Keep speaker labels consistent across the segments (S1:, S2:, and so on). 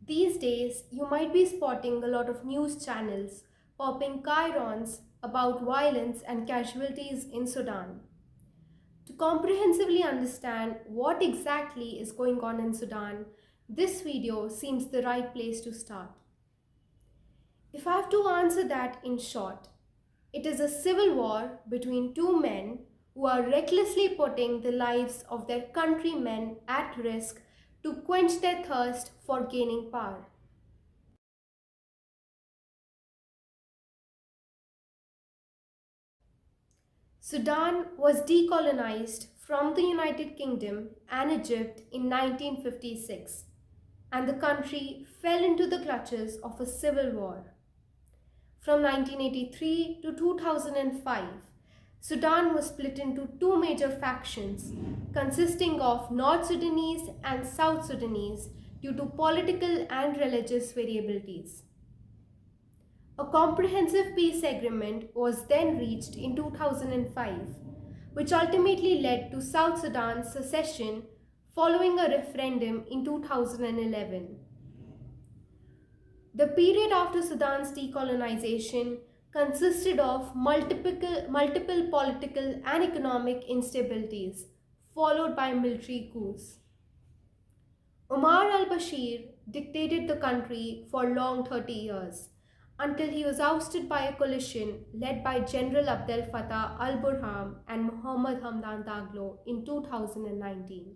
S1: These days, you might be spotting a lot of news channels popping chyrons about violence and casualties in Sudan. To comprehensively understand what exactly is going on in Sudan, this video seems the right place to start. If I have to answer that in short, it is a civil war between two men who are recklessly putting the lives of their countrymen at risk to quench their thirst for gaining power. Sudan was decolonized from the United Kingdom and Egypt in 1956, and the country fell into the clutches of a civil war. From 1983 to 2005, Sudan was split into two major factions consisting of North Sudanese and South Sudanese due to political and religious variabilities. A comprehensive peace agreement was then reached in 2005, which ultimately led to South Sudan's secession following a referendum in 2011. The period after Sudan's decolonization consisted of multiple political and economic instabilities, followed by military coups. Omar al-Bashir dictated the country for long 30 years until he was ousted by a coalition led by General Abdel Fattah al-Burhan and Mohammed Hamdan Daglo in 2019.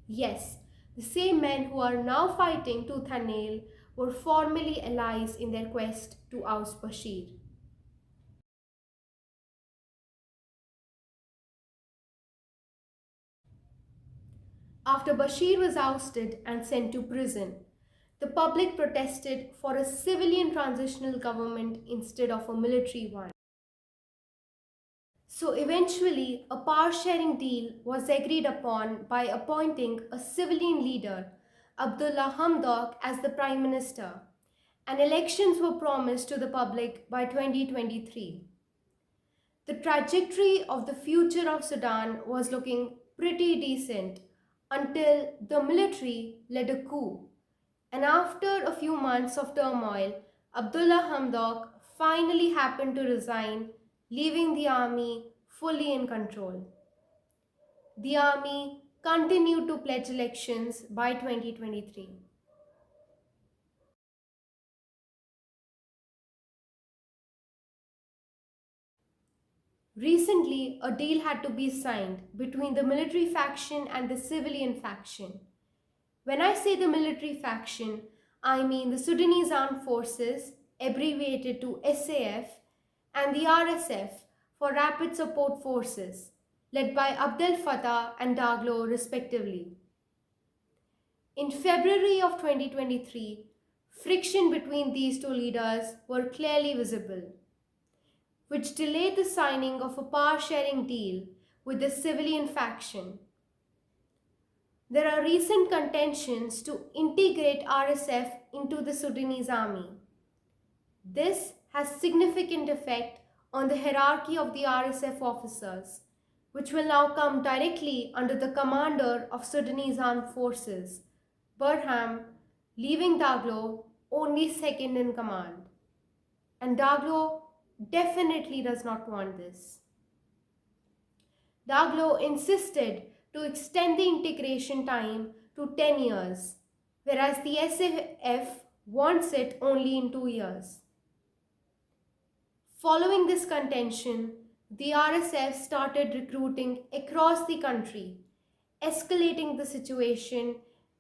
S1: Yes, the same men who are now fighting tooth and nail were formerly allies in their quest to oust Bashir. After Bashir was ousted and sent to prison, the public protested for a civilian transitional government instead of a military one. So eventually, a power sharing deal was agreed upon by appointing a civilian leader, Abdullah Hamdok, as the Prime Minister, and elections were promised to the public by 2023. The trajectory of the future of Sudan was looking pretty decent until the military led a coup. And after a few months of turmoil, Abdullah Hamdok finally happened to resign, leaving the army fully in control. The army continued to pledge elections by 2023. Recently, a deal had to be signed between the military faction and the civilian faction. When I say the military faction, I mean the Sudanese Armed Forces, abbreviated to SAF, and the RSF for Rapid Support Forces, led by Abdel Fattah and Daglo respectively. In February of 2023, friction between these two leaders were clearly visible, which delayed the signing of a power-sharing deal with the civilian faction. There are recent contentions to integrate RSF into the Sudanese army. This has significant effect on the hierarchy of the RSF officers, which will now come directly under the commander of Sudanese Armed Forces, Burham, leaving Daglo only second in command. And Daglo definitely does not want this. Daglo insisted to extend the integration time to 10 years, whereas the SAF wants it only in 2 years. Following this contention, the RSF started recruiting across the country, escalating the situation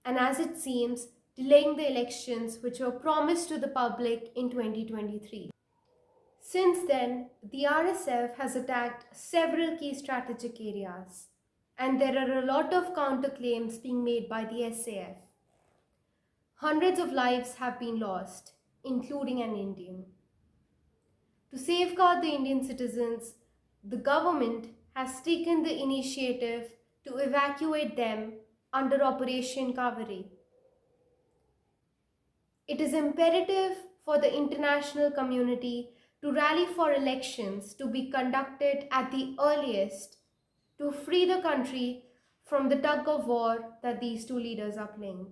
S1: and, as it seems, delaying the elections which were promised to the public in 2023. Since then, the RSF has attacked several key strategic areas, and there are a lot of counterclaims being made by the SAF. Hundreds of lives have been lost, including an Indian. To safeguard the Indian citizens, the government has taken the initiative to evacuate them under Operation Kaveri. It is imperative for the international community to rally for elections to be conducted at the earliest to free the country from the tug of war that these two leaders are playing.